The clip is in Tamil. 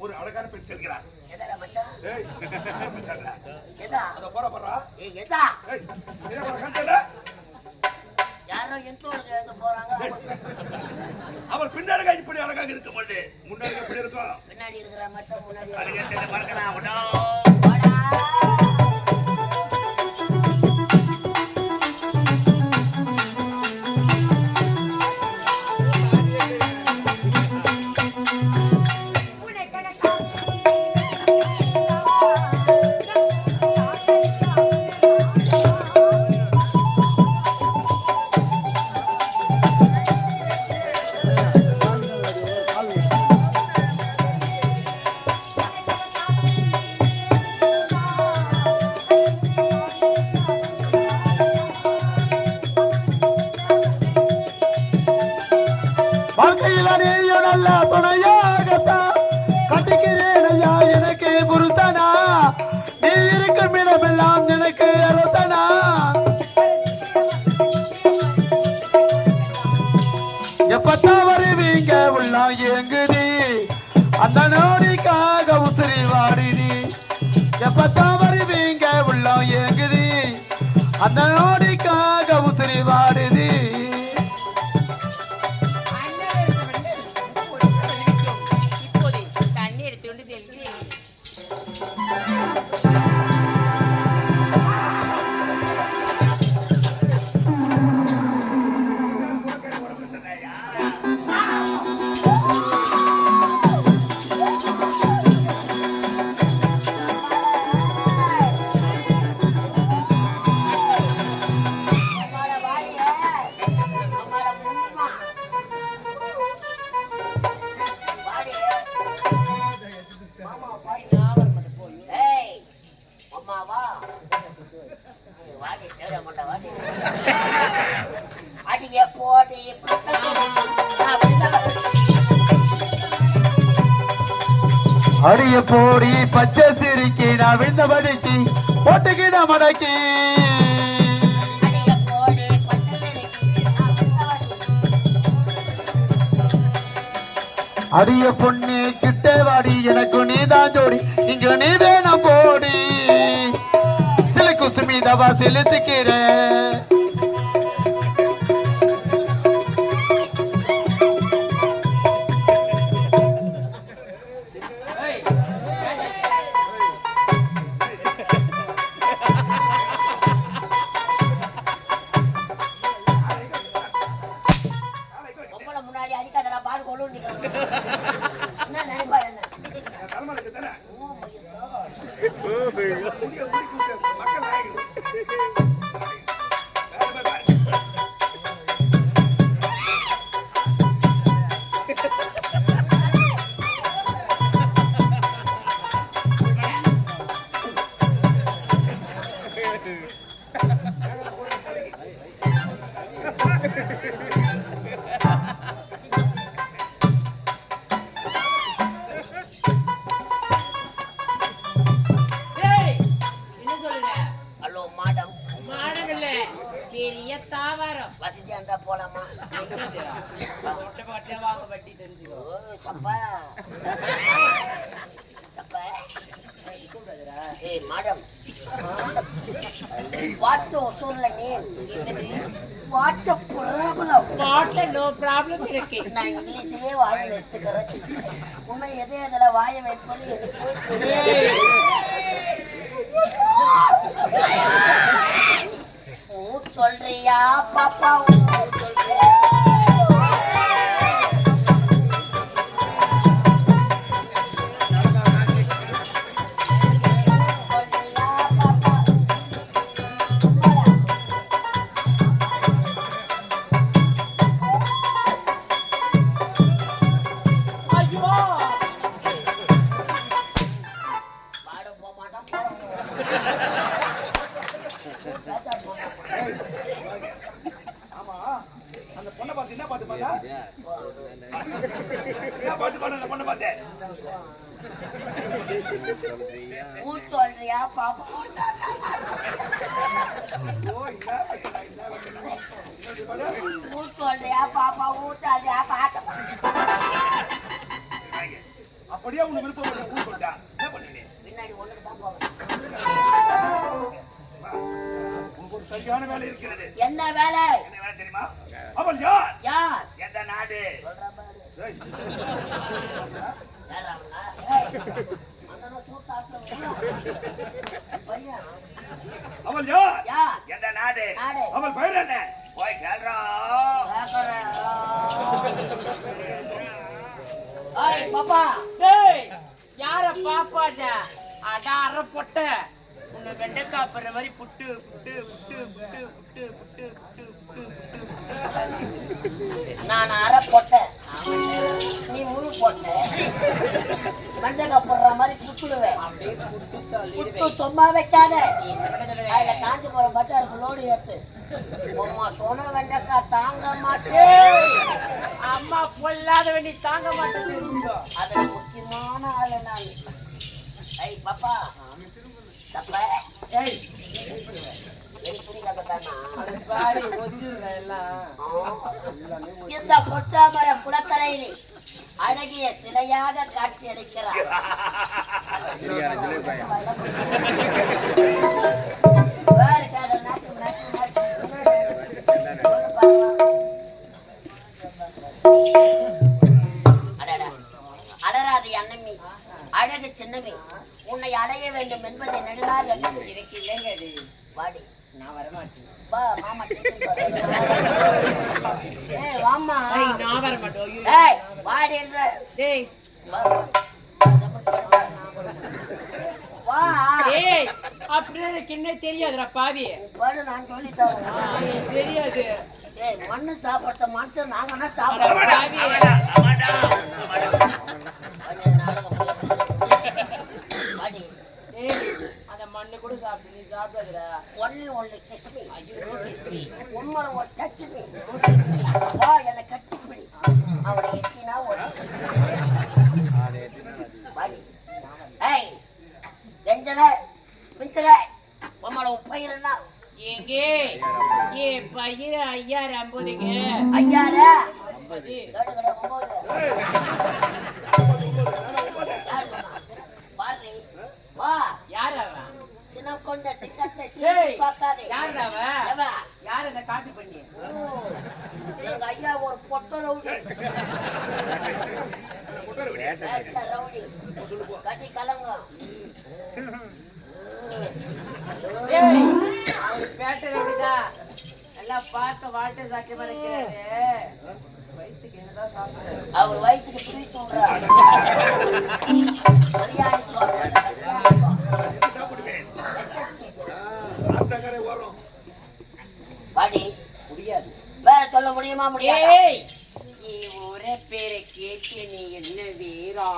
ஒரு அழகான பெண் செல்கிறார். அவள் பின்னாடி இப்படி அழகாக இருக்கும் பொழுது முன்னாடி எப்படி இருக்கும்? பின்னாடி இருக்கிற மட்டும் முன்னாடி பார்க்கலாம். எப்பத்தா வருவீங்க உள்ளம் ஏங்குதி அந்த நோடிக்காக உத்திரி வாடுதி. எப்பத்தா வருவீங்க உள்ளம் ஏங்குதி அந்த நோடிக்காக உத்திரி வாடுதி. அடிய போடி பச்சை சிரிக்கி நான் விழுந்த படிச்சு போட்டுக்கிட மடக்கி அடிய பொண்ணு கிட்ட வாடி எனக்கு நீதான் ஜோடி இங்க நீ வேணாம் போடி சில குசுமிதவா செலுத்துக்கிறேன். வசதியா இருந்தா போலாமா? Madam What the name? What the problem? No problem இருக்கு. நான் இங்கிலீஷ்லயே வாயை வச்சுக்கிறேன். உன்னை எதுல வாயை வைப்பது எனக்கு தெரியாது. சொல்றியா பாப்பா? சொல்றியா பாப்பா? சொல்றியா பாப்பா? சொல்றியா பாப்பா? அப்படியே உங்க விருப்பம் சொல்லிட்டா என்ன பண்ணுவீங்க? பின்னாடி ஒண்ணுக்கு தான் போவேன். உங்களுக்கு ஒரு சரியான வேலை இருக்கிறது. என்ன வேலை? என்ன வேலை தெரியுமா? அவள் யார்? யார்? எந்த நாடு? சொல்றா பாரு. ஏய். யாரா அவளா? அண்ணா சூத்தாட்ல பையா. அவள் யார்? யார்? எந்த நாடு? நாடு. அவள் பெயர் என்ன? போய் கேளுடா. ஏய் பாப்பா. டேய் யார பாப்பாடா? அடார பொட்ட. உன்னை வெண்டைக்காய் பற மாதிரி புட்டு புட்டு புட்டு புட்டு புட்டு புட்டு புட்டு புட்டு நான் அரை போட்டேன், நீ முழு போட்ட. வெண்டைக்காய் போடுற மாதிரி புட்டுடுவேன். புட்டு சும்மா வைக்காத. அதுல காஞ்சி போற பச்சாருக்கு லோடு ஏத்து. அம்மா சொன்ன வெண்டைக்காய் தாங்க மாட்டேன். அம்மா பொல்லாத வேண்டி தாங்க மாட்டேன். அதுல முக்கியமான ஆளு நான். ஐய் பாப்பா தப்ப ஏய் இந்த பொற்றாமர குளக்கரையில் அழகிய சிலையாக காட்சி அளிக்கிறார். அடராது அண்ணமி, அழகு சின்னமி, உன்னை அடைய வேண்டும் என்பதை நெடுநாள் எனக்கு இல்லைங்க. அது வாடி, நான் வரமாட்டேன். வா மாமா. ஏய் வாமா. நான் வரமாட்டேன். ஏய் வாடி என்ற. டேய் வா. ஏய் அப்படியே எனக்கு என்ன தெரியாதுடா பாவி. பாடு நான் சொல்லி தரேன். தெரியாது. ஏய் மண்ணு சாப்பிட்ட மாட்டோம், நாங்கன்னா சாப்பிடுறோம். வாடி. ஏய் அந்த மண்ணு கூட சாப்பிட்டு நீ சாப்பிடாதடா. Only kiss me. ஐயோ உம்மர ஒரு டச் மீ. வா என்னை கட்டிப்பிடி. அவனை எட்டினா ஒரு வாடி. ஏய் கெஞ்சல மிஞ்சல உம்மர பயிர் என்ன எங்க ஏ பையன் 5050ங்க. 5000 50 கேட்டு கடை 9. பாரு வா. யார் அவன்? சின்னம் கொண்ட சிக்கத்தை சீனி பார்க்காதே. யார் அவன்? யார் அந்த காப்பி பண்ணி? எங்க ஐயா ஒரு பொட்ட ரவுடி. ரவுடி கதி கலங்கம். ஏய் அவர் பேட்டை ரவுடிதான். நல்லா பார்க்க வாட்டை சாக்கியமா இருக்கிறாரு. வயிற்றுக்கு என்னதான் சாப்பிடுறாரு? அவர் வயிற்றுக்கு புளி தூண்டுறாரு. பிரியாணி சொல்றேன். பாடி முடியாது. வேற சொல்ல முடியுமா? முடியாது. ஏய் நீ ஒரே பேரை கேட்டு நீ என்ன வீரா?